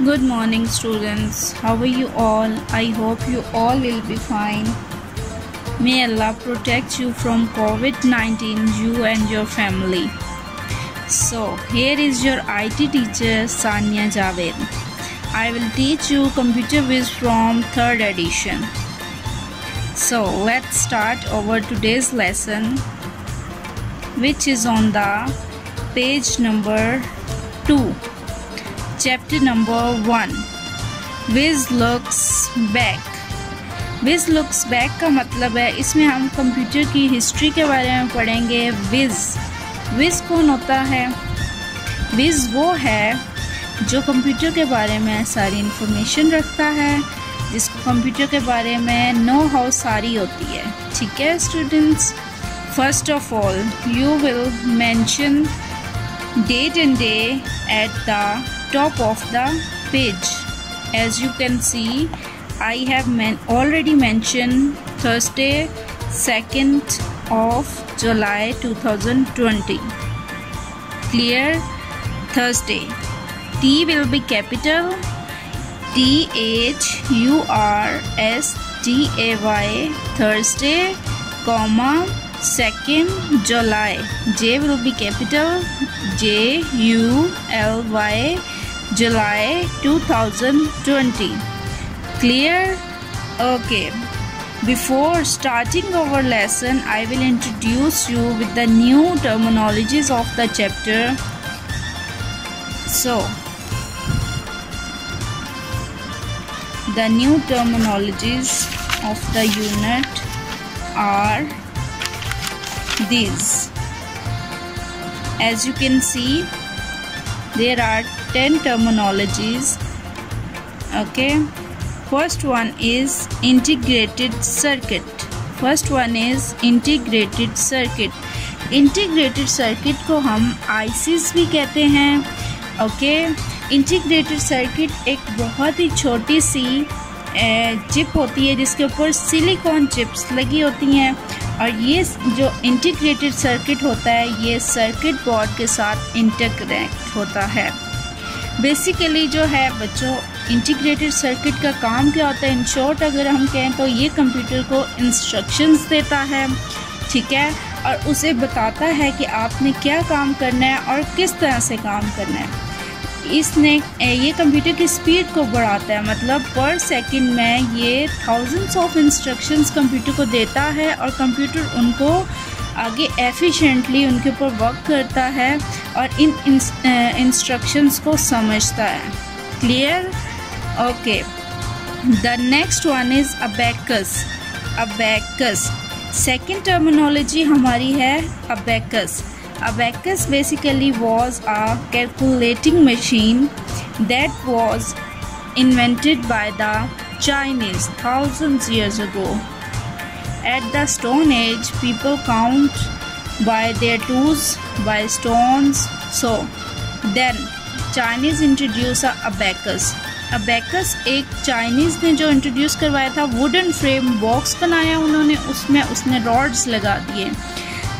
Good morning students, how are you all? I hope you all will be fine. May Allah protect you from COVID-19, you and your family. So here is your IT teacher Sania Javed. I will teach you Computer Viz from 3rd edition. So let's start our today's lesson, which is on the page number 2. Chapter number 1. Viz looks back. Viz looks back का मतलब है इसमें हम computer की history के बारे में पढ़ेंगे। विज कौन होता है? विज वो है जो कंप्यूटर के बारे में सारी इंफॉर्मेशन रखता है, जिसको कंप्यूटर के बारे में नो हाउ सारी होती है। ठीक है students, first of all you will mention date and day at the top of the page. As you can see, I have already mentioned Thursday 2nd of July 2020. Clear? Thursday. T will be capital, THURSDAY, Thursday, comma 2nd July. J will be capital, JULY, July 2020. Clear? Okay. Before starting our lesson, I will introduce you with the new terminologies of the chapter. So, the new terminologies of the unit are these. As you can see, there are 10 terminologies. Okay, first one is integrated circuit. Integrated circuit को हम ICs भी कहते हैं। Okay, integrated circuit एक बहुत ही छोटी सी chip होती है जिसके ऊपर सिलिकॉन चिप्स लगी होती हैं, और ये जो इंटीग्रेटेड सर्किट होता है ये सर्किट बोर्ड के साथ इंटरकनेक्ट होता है। बेसिकली जो है बच्चों, इंटीग्रेटेड सर्किट का काम क्या होता है, इन शॉर्ट अगर हम कहें तो ये कंप्यूटर को इंस्ट्रक्शंस देता है, ठीक है, और उसे बताता है कि आपने क्या काम करना है और किस तरह से काम करना है। ये कंप्यूटर की स्पीड को बढ़ाता है, मतलब पर सेकंड में ये थाउजेंड्स ऑफ इंस्ट्रक्शंस कंप्यूटर को देता है और कंप्यूटर उनको आगे एफिशिएंटली उनके ऊपर वर्क करता है और इन इंस्ट्रक्शंस को समझता है। Clear? Okay, the next one is abacus. Second terminology हमारी है abacus. Abacus basically was a calculating machine that was invented by the Chinese thousands years ago. At the Stone Age, people count by their tools, by stones. So then Chinese introduced a abacus. Abacus एक Chinese ने जो introduce करवाया था, wooden frame box बनाया उन्होंने, उसने rods लगा दिए,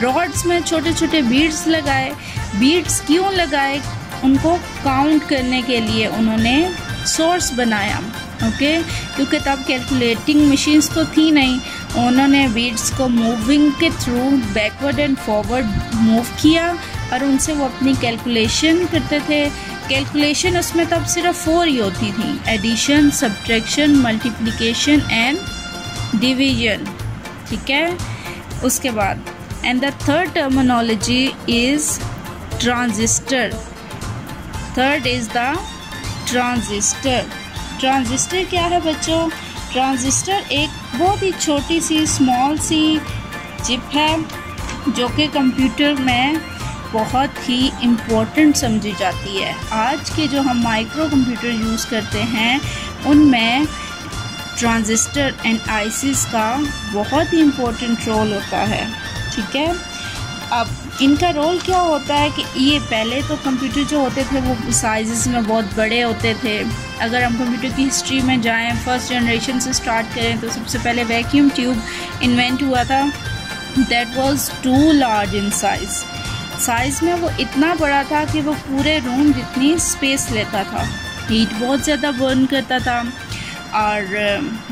रॉड्स में छोटे छोटे बीड्स लगाए। बीड्स क्यों लगाए? उनको काउंट करने के लिए उन्होंने सोर्स बनाया। ओके, क्योंकि तब कैलकुलेटिंग मशीन्स तो थी नहीं, उन्होंने बीड्स को मूविंग के through backward and forward move किया और उनसे वो अपनी कैलकुलेशन करते थे। कैलकुलेशन उसमें तब सिर्फ 4 ही होती थी, addition, subtraction, multiplication and division. ठीक है, उसके बाद and the third terminology is transistor. Third is the transistor. Transistor क्या है बच्चों? ट्रांजिस्टर एक बहुत ही छोटी सी स्मॉल सी चिप है जो कि कंप्यूटर में बहुत ही इम्पोर्टेंट समझी जाती है। आज के जो हम माइक्रो कंप्यूटर यूज़ करते हैं उनमें ट्रांजिस्टर एंड आईसीज का बहुत ही इम्पोर्टेंट रोल होता है। ठीक है, अब इनका रोल क्या होता है कि ये पहले तो कंप्यूटर जो होते थे वो साइज़ में बहुत बड़े होते थे। अगर हम कंप्यूटर की हिस्ट्री में जाएं, फर्स्ट जनरेशन से स्टार्ट करें तो सबसे पहले वैक्यूम ट्यूब इन्वेंट हुआ था, that was too large in size में वो इतना बड़ा था कि वो पूरे रूम जितनी स्पेस लेता था। हीट बहुत ज़्यादा बर्न करता था, और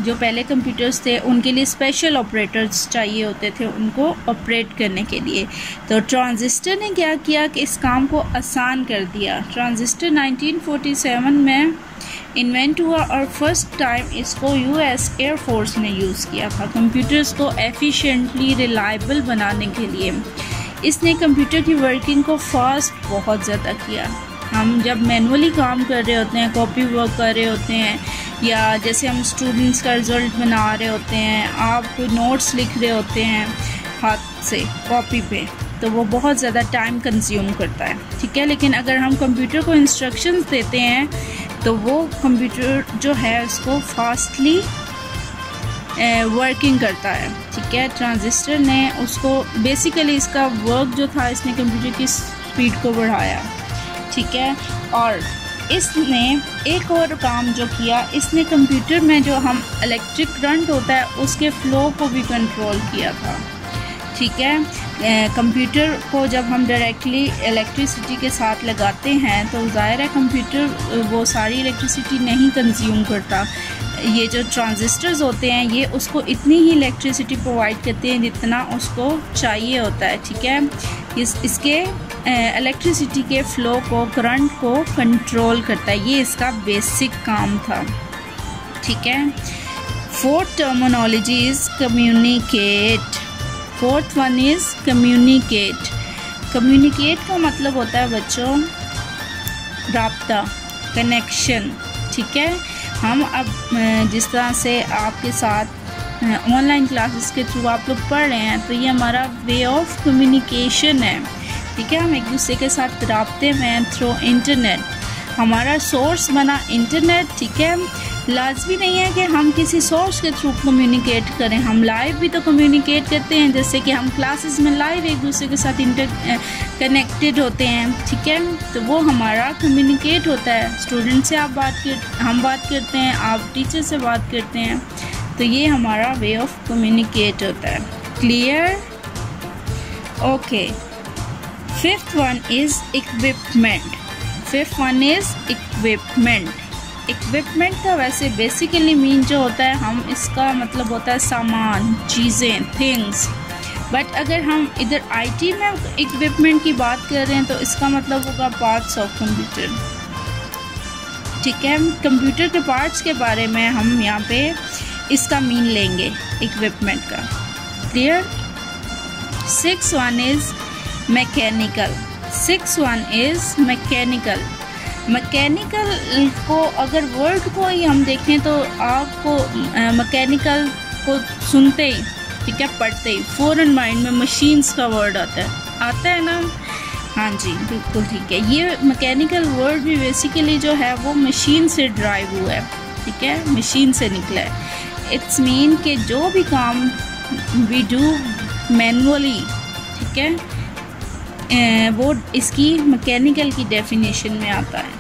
जो पहले कंप्यूटर्स थे उनके लिए स्पेशल ऑपरेटर्स चाहिए होते थे उनको ऑपरेट करने के लिए। तो ट्रांजिस्टर ने क्या किया कि इस काम को आसान कर दिया। ट्रांजिस्टर 1947 में इन्वेंट हुआ और फर्स्ट टाइम इसको यूएस एयरफोर्स ने यूज़ किया था कंप्यूटर्स को एफिशिएंटली रिलायबल बनाने के लिए। इसने कंप्यूटर की वर्किंग को फास्ट बहुत ज़्यादा किया। हम जब मैनुअली काम कर रहे होते हैं, कॉपी वर्क कर रहे होते हैं, या जैसे हम स्टूडेंट्स का रिज़ल्ट बना रहे होते हैं, आप कोई नोट्स लिख रहे होते हैं हाथ से कॉपी पे, तो वो बहुत ज़्यादा टाइम कंज्यूम करता है, ठीक है। लेकिन अगर हम कंप्यूटर को इंस्ट्रक्शंस देते हैं तो वो कंप्यूटर जो है उसको फास्टली वर्किंग करता है, ठीक है। ट्रांजिस्टर ने उसको बेसिकली इसका वर्क जो था, इसने कंप्यूटर की स्पीड को बढ़ाया, ठीक है। और इसने एक और काम जो किया, इसने कंप्यूटर में जो हम इलेक्ट्रिक करंट होता है उसके फ़्लो को भी कंट्रोल किया था, ठीक है। कंप्यूटर को जब हम डायरेक्टली इलेक्ट्रिसिटी के साथ लगाते हैं तो ज़ाहिर है कंप्यूटर वो सारी इलेक्ट्रिसिटी नहीं कंज्यूम करता। ये जो ट्रांजिस्टर्स होते हैं ये उसको इतनी ही इलेक्ट्रिसिटी प्रोवाइड करते हैं जितना उसको चाहिए होता है, ठीक है। इसके इलेक्ट्रिसिटी के फ़्लो को, करंट को कंट्रोल करता है। ये इसका बेसिक काम था, ठीक है। Fourth terminology is communicate. Fourth one is communicate. Communicate का मतलब होता है बच्चों राब्ता, कनेक्शन, ठीक है। हम अब जिस तरह से आपके साथ ऑनलाइन क्लासेस के थ्रू आप लोग पढ़ रहे हैं तो ये हमारा वे ऑफ कम्युनिकेशन है, ठीक है। हम एक दूसरे के साथ राब्ते में हैं थ्रू इंटरनेट। हमारा सोर्स बना इंटरनेट, ठीक है। लाजमी नहीं है कि हम किसी सोर्स के थ्रू कम्युनिकेट करें, हम लाइव भी तो कम्युनिकेट करते हैं, जैसे कि हम क्लासेस में लाइव एक दूसरे के साथ कनेक्टेड होते हैं, ठीक है। तो वो हमारा कम्युनिकेट होता है। स्टूडेंट से हम बात करते हैं, आप टीचर से बात करते हैं, तो ये हमारा वे ऑफ कम्युनिकेट होता है। Clear? Okay. Fifth one is equipment. Fifth one is equipment. Equipment का वैसे बेसिकली मीन जो होता है, हम इसका मतलब होता है सामान, चीज़ें, थिंग्स। बट अगर हम इधर आईटी में इक्विपमेंट की बात कर रहे हैं तो इसका मतलब होगा पार्ट्स ऑफ कंप्यूटर, ठीक है। कंप्यूटर के पार्ट्स के बारे में हम यहाँ पे इसका मीन लेंगे इक्विपमेंट का। Clear? Six one is mechanical. Six one is mechanical. Mechanical को अगर वर्ड को ही हम देखें तो आपको मैकेनिकल को सुनते ही, ठीक है, पढ़ते ही फ़ौरन माइंड में मशीन्स का वर्ड आता है ना। हाँ जी, बिल्कुल ठीक है। ये मैकेनिकल वर्ड भी बेसिकली जो है वो मशीन से ड्राइव हुआ है, ठीक है, मशीन से निकला है। इट्स मीन कि जो भी काम वी डू मैनुअली, ठीक है, वो इसकी मैकेनिकल की डेफिनेशन में आता है।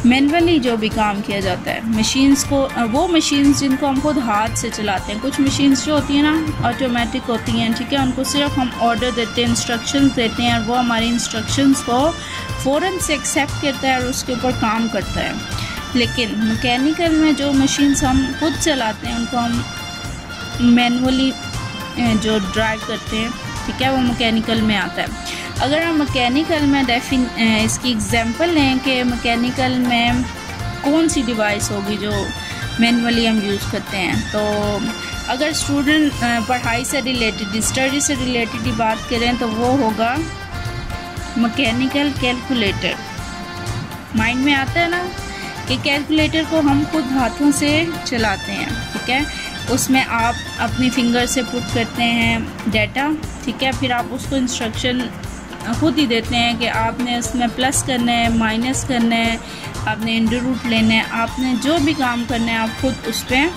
मैनुअली जो भी काम किया जाता है मशीन्स को, वो मशीन्स जिनको हम खुद हाथ से चलाते हैं। कुछ मशीन्स जो होती हैं ना ऑटोमेटिक होती हैं, ठीक है, उनको सिर्फ हम ऑर्डर देते हैं, इंस्ट्रक्शंस देते हैं, और वो हमारी इंस्ट्रक्शंस को फ़ौरन से एक्सेप्ट करता है और उसके ऊपर काम करता है। लेकिन मैकेनिकल में जो मशीन्स हम खुद चलाते हैं उनको हम मैनुअली जो ड्राइव करते हैं, ठीक है, वो मैकेनिकल में आता है। अगर हम मैकेनिकल में इसकी एग्जांपल लें कि मैकेनिकल में कौन सी डिवाइस होगी जो मैनुअली हम यूज़ करते हैं, तो अगर स्टूडेंट पढ़ाई से रिलेटेड, स्टडी से रिलेटेड बात करें तो वो होगा मैकेनिकल कैलकुलेटर। माइंड में आता है ना कि कैलकुलेटर को हम खुद हाथों से चलाते हैं, ठीक है। उसमें आप अपनी फिंगर से पुट करते हैं डाटा, ठीक है, फिर आप उसको इंस्ट्रक्शन खुद ही देते हैं कि आपने उसमें प्लस करना है, माइनस करना है, आपने अंडर रूट लेना है, आपने जो भी काम करना है आप खुद उस पर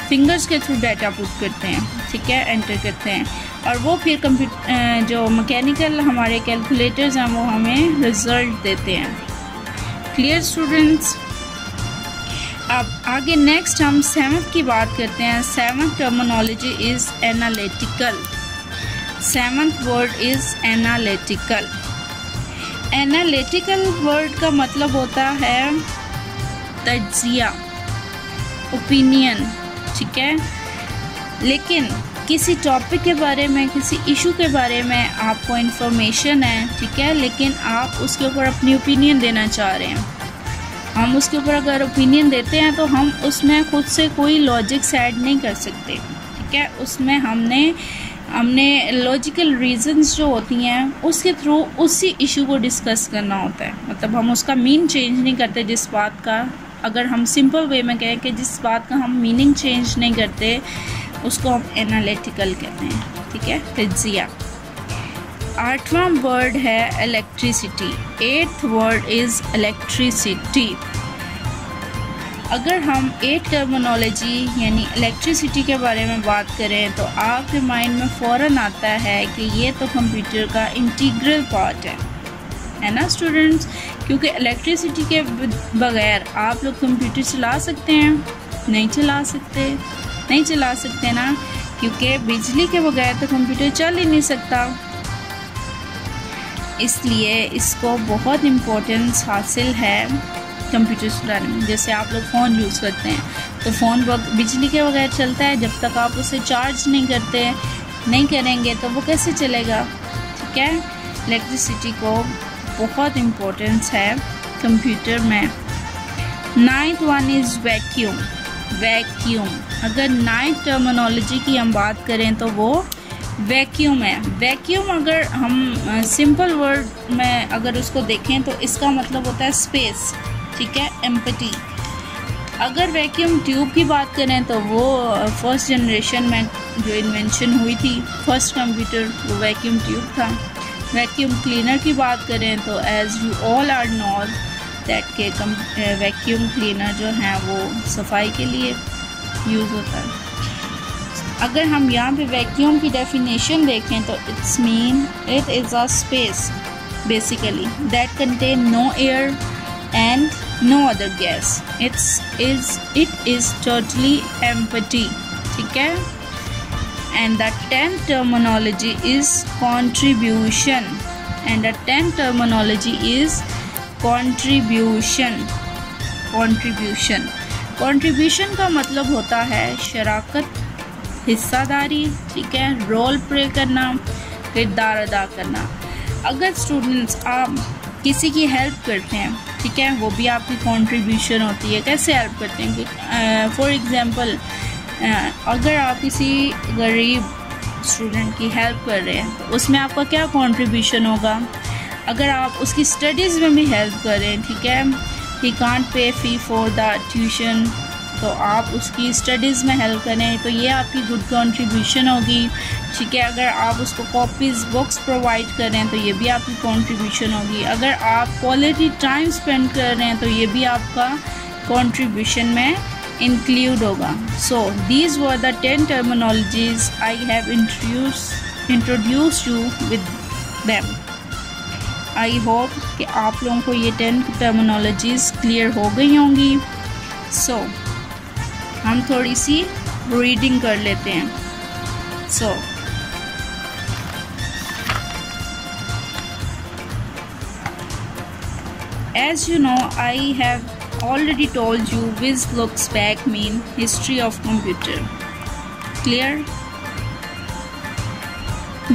फिंगर्स के थ्रू डाटा पुट करते हैं, ठीक है, एंटर करते हैं, और वो फिर कंप्यूटर जो मैकेनिकल हमारे कैलकुलेटर्स हैं वो हमें रिज़ल्ट देते हैं। Clear students? अब आगे नेक्स्ट हम सेवंथ की बात करते हैं। Seventh terminology is analytical. Seventh word is analytical. Analytical word का मतलब होता है तज्जिया, ओपिनियन, ठीक है। लेकिन किसी टॉपिक के बारे में, किसी इशू के बारे में आपको इन्फॉर्मेशन है, ठीक है, लेकिन आप उसके ऊपर अपनी ओपिनियन देना चाह रहे हैं। हम उसके ऊपर अगर ओपिनियन देते हैं तो हम उसमें खुद से कोई लॉजिक्स ऐड नहीं कर सकते, ठीक है। उसमें हमने लॉजिकल रीजंस जो होती हैं उसके थ्रू उसी इशू को डिस्कस करना होता है। मतलब हम उसका मीन चेंज नहीं करते जिस बात का, अगर हम सिंपल वे में कहें कि जिस बात का हम मीनिंग चेंज नहीं करते उसको हम एनालिटिकल कहते हैं, ठीक है, तज्जिया। 8वां वर्ड है electricity. 8th word is electricity. अगर हम 8 टर्मिनोलॉजी यानी इलेक्ट्रिसिटी के बारे में बात करें तो आपके माइंड में फ़ौरन आता है कि ये तो कंप्यूटर का इंटीग्रल पार्ट है ना स्टूडेंट्स, क्योंकि इलेक्ट्रिसिटी के बगैर आप लोग कंप्यूटर चला सकते हैं? नहीं चला सकते ना, क्योंकि बिजली के बगैर तो कंप्यूटर चल ही नहीं सकता। इसलिए इसको बहुत इम्पोर्टेंस हासिल है कंप्यूटर चलाने में। जैसे आप लोग फ़ोन यूज़ करते हैं तो फ़ोन बिजली के बगैर चलता है, जब तक आप उसे चार्ज नहीं करेंगे तो वो कैसे चलेगा, ठीक है। इलेक्ट्रिसिटी को बहुत इम्पोर्टेंस है कंप्यूटर में। 9th one is vacuum. अगर 9th टर्मिनोलॉजी की हम बात करें तो वो वैक्यूम है। वैक्यूम अगर हम सिंपल वर्ड में अगर उसको देखें तो इसका मतलब होता है स्पेस, ठीक है, एम्प्टी। अगर वैक्यूम ट्यूब की बात करें तो वो फर्स्ट जनरेशन में जो इन्वेंशन हुई थी फर्स्ट कंप्यूटर, वो वैक्यूम ट्यूब था। वैक्यूम क्लीनर की बात करें तो as you all are know that के वैक्यूम क्लीनर जो हैं वो सफाई के लिए यूज़ होता है। अगर हम यहाँ पे वैक्यूम की डेफिनेशन देखें तो it's mean it is a space basically that contain no air and no other gas. It is totally empty, ठीक है। And the 10th terminology is contribution. And the 10th terminology is contribution. Contribution का मतलब होता है शराकत, हिस्सादारी, ठीक है, role play करना, किरदार अदा करना। अगर स्टूडेंट्स आप किसी की हेल्प करते हैं, ठीक है, वो भी आपकी कंट्रीब्यूशन होती है। कैसे हेल्प करते हैं कि फॉर एग्ज़ाम्पल अगर आप किसी गरीब स्टूडेंट की हेल्प कर रहे हैं तो उसमें आपका क्या कंट्रीब्यूशन होगा। अगर आप उसकी स्टडीज़ में भी हेल्प करें, ठीक है, he can't pay fee for the tuition, तो आप उसकी स्टडीज़ में हेल्प करें तो ये आपकी गुड कंट्रीब्यूशन होगी, ठीक है। अगर आप उसको कॉपीज़ बुक्स प्रोवाइड करें तो ये भी आपकी कंट्रीब्यूशन होगी। अगर आप क्वालिटी टाइम स्पेंड कर रहे हैं तो ये भी आपका कंट्रीब्यूशन में इंक्लूड होगा। So these were the 10 terminologies I have introduced you with them. I hope कि आप लोगों को ये 10 टर्मिनोलॉजीज क्लियर हो गई होंगी। सो हम थोड़ी सी रीडिंग कर लेते हैं। सो as you know, I have already told you whiz looks back mean history of computer. Clear?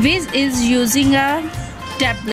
Whiz is using a tablet.